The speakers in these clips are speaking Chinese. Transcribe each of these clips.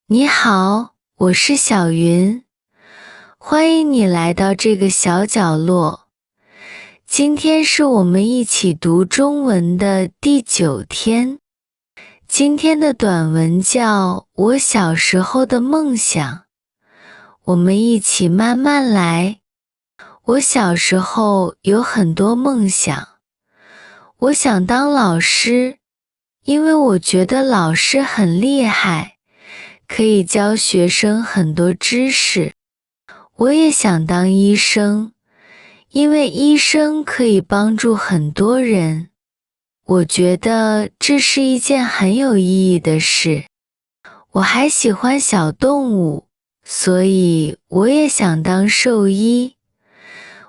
你好，我是小云，欢迎你来到这个小角落。今天是我们一起读中文的第9天。今天的短文叫《我小时候的梦想》，我们一起慢慢来。我小时候有很多梦想，我想当老师，因为我觉得老师很厉害，可以教学生很多知识。我也想当医生，因为医生可以帮助很多人。我觉得这是一件很有意义的事。我还喜欢小动物，所以我也想当兽医。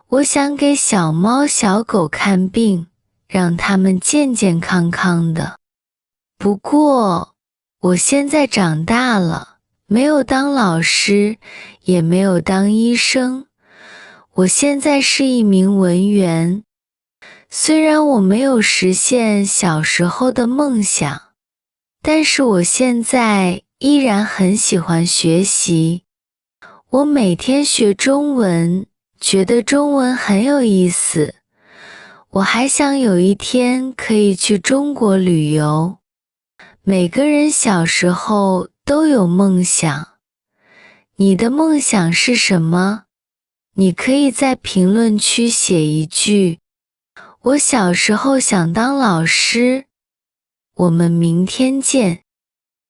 我想给小猫小狗看病，让它们健健康康的。不过，我现在长大了，没有当老师，也没有当医生。我现在是一名文员。虽然我没有实现小时候的梦想，但是我现在依然很喜欢学习。我每天学中文，觉得中文很有意思。我还想有一天可以去中国旅游。每个人小时候都有梦想。你的梦想是什么？你可以在评论区写一句：我小时候想当老师。我们明天见。